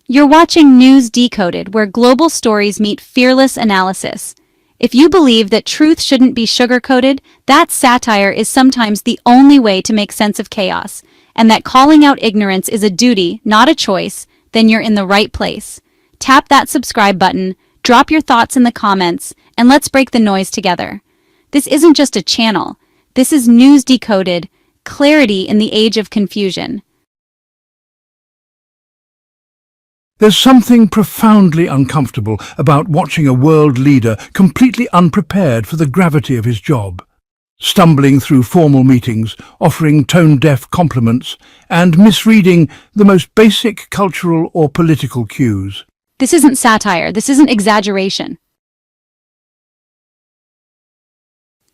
You're watching News Decoded, where global stories meet fearless analysis. If you believe that truth shouldn't be sugar-coated, that satire is sometimes the only way to make sense of chaos, and that calling out ignorance is a duty, not a choice, then you're in the right place. Tap that subscribe button, drop your thoughts in the comments, and let's break the noise together. This isn't just a channel. This is News Decoded, clarity in the age of confusion. There's something profoundly uncomfortable about watching a world leader completely unprepared for the gravity of his job, stumbling through formal meetings, offering tone-deaf compliments, and misreading the most basic cultural or political cues. This isn't satire. This isn't exaggeration.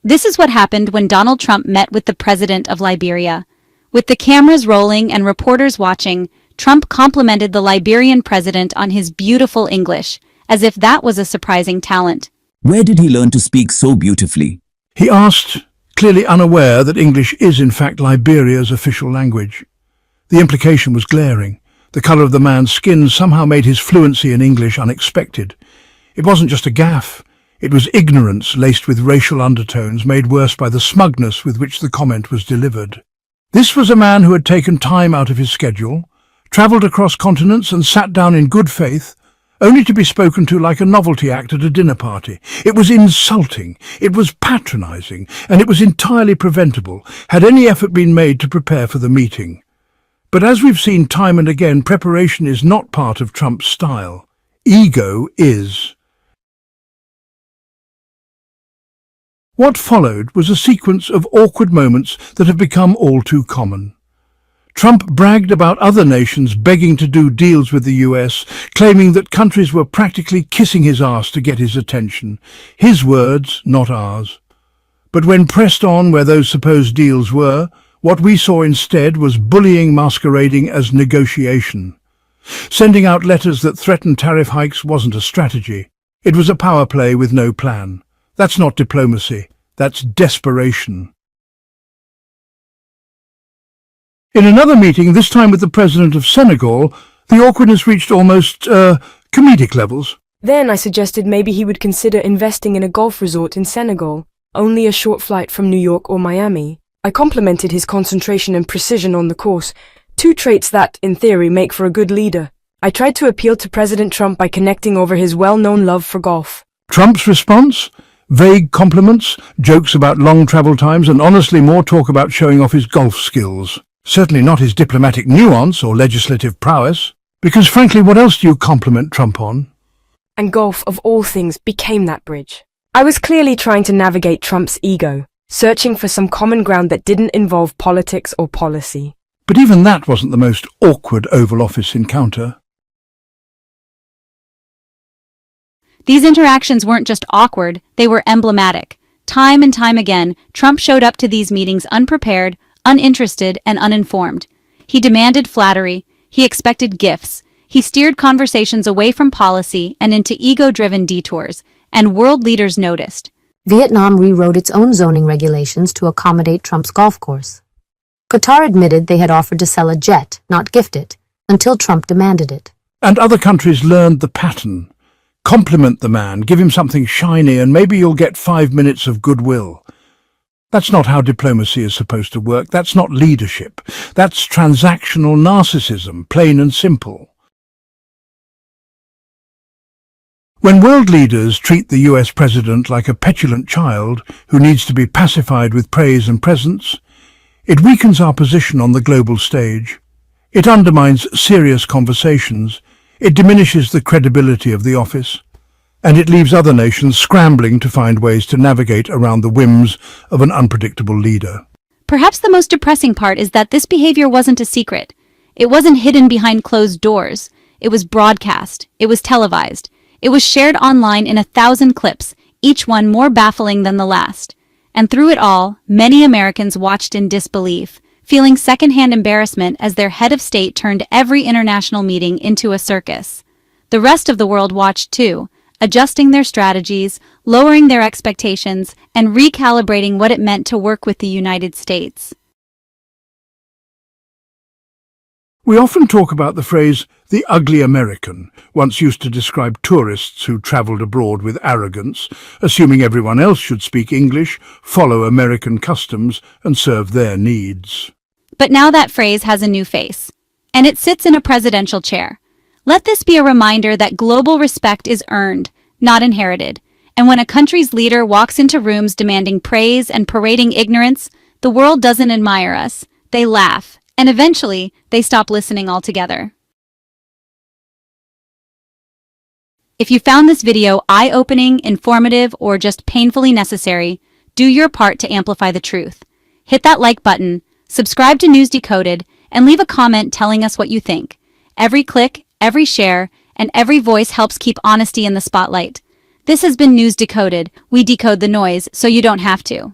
This is what happened when Donald Trump met with the president of Liberia. With the cameras rolling and reporters watching, Trump complimented the Liberian president on his beautiful English, as if that was a surprising talent. Where did he learn to speak so beautifully? He asked, clearly unaware that English is in fact Liberia's official language. The implication was glaring. The colour of the man's skin somehow made his fluency in English unexpected. It wasn't just a gaffe. It was ignorance laced with racial undertones, made worse by the smugness with which the comment was delivered. This was a man who had taken time out of his schedule, travelled across continents and sat down in good faith, only to be spoken to like a novelty act at a dinner party. It was insulting, it was patronising, and it was entirely preventable, had any effort been made to prepare for the meeting. But as we've seen time and again, preparation is not part of Trump's style. Ego is. What followed was a sequence of awkward moments that have become all too common. Trump bragged about other nations begging to do deals with the US, claiming that countries were practically kissing his ass to get his attention. His words, not ours. But when pressed on where those supposed deals were, what we saw instead was bullying masquerading as negotiation. Sending out letters that threatened tariff hikes wasn't a strategy. It was a power play with no plan. That's not diplomacy. That's desperation. In another meeting, this time with the president of Senegal, the awkwardness reached almost, comedic levels. Then I suggested maybe he would consider investing in a golf resort in Senegal, only a short flight from New York or Miami. I complimented his concentration and precision on the course, two traits that, in theory, make for a good leader. I tried to appeal to President Trump by connecting over his well-known love for golf. Trump's response? Vague compliments, jokes about long travel times, and honestly more talk about showing off his golf skills. Certainly not his diplomatic nuance or legislative prowess, because frankly, what else do you compliment Trump on? And golf, of all things, became that bridge. I was clearly trying to navigate Trump's ego, searching for some common ground that didn't involve politics or policy. But even that wasn't the most awkward Oval Office encounter. These interactions weren't just awkward, they were emblematic. Time and time again, Trump showed up to these meetings unprepared, uninterested, and uninformed. He demanded flattery, he expected gifts, he steered conversations away from policy and into ego-driven detours, and world leaders noticed. Vietnam rewrote its own zoning regulations to accommodate Trump's golf course. Qatar admitted they had offered to sell a jet, not gift it, until Trump demanded it. And other countries learned the pattern. Compliment the man, give him something shiny, and maybe you'll get 5 minutes of goodwill. That's not how diplomacy is supposed to work. That's not leadership. That's transactional narcissism, plain and simple. When world leaders treat the US president like a petulant child who needs to be pacified with praise and presents, it weakens our position on the global stage. It undermines serious conversations. It diminishes the credibility of the office, and it leaves other nations scrambling to find ways to navigate around the whims of an unpredictable leader. Perhaps the most depressing part is that this behavior wasn't a secret. It wasn't hidden behind closed doors. It was broadcast. It was televised. It was shared online in 1,000 clips, each one more baffling than the last. And through it all, many Americans watched in disbelief, feeling secondhand embarrassment as their head of state turned every international meeting into a circus. The rest of the world watched too, adjusting their strategies, lowering their expectations, and recalibrating what it meant to work with the United States. We often talk about the phrase the ugly American, once used to describe tourists who travelled abroad with arrogance, assuming everyone else should speak English, follow American customs, and serve their needs. But now that phrase has a new face, and it sits in a presidential chair. Let this be a reminder that global respect is earned, not inherited. And when a country's leader walks into rooms demanding praise and parading ignorance, the world doesn't admire us. They laugh, and eventually, they stop listening altogether. If you found this video eye-opening, informative, or just painfully necessary, do your part to amplify the truth. Hit that like button, subscribe to News Decoded, and leave a comment telling us what you think. Every click, every share, and every voice helps keep honesty in the spotlight. This has been News Decoded. We decode the noise so you don't have to.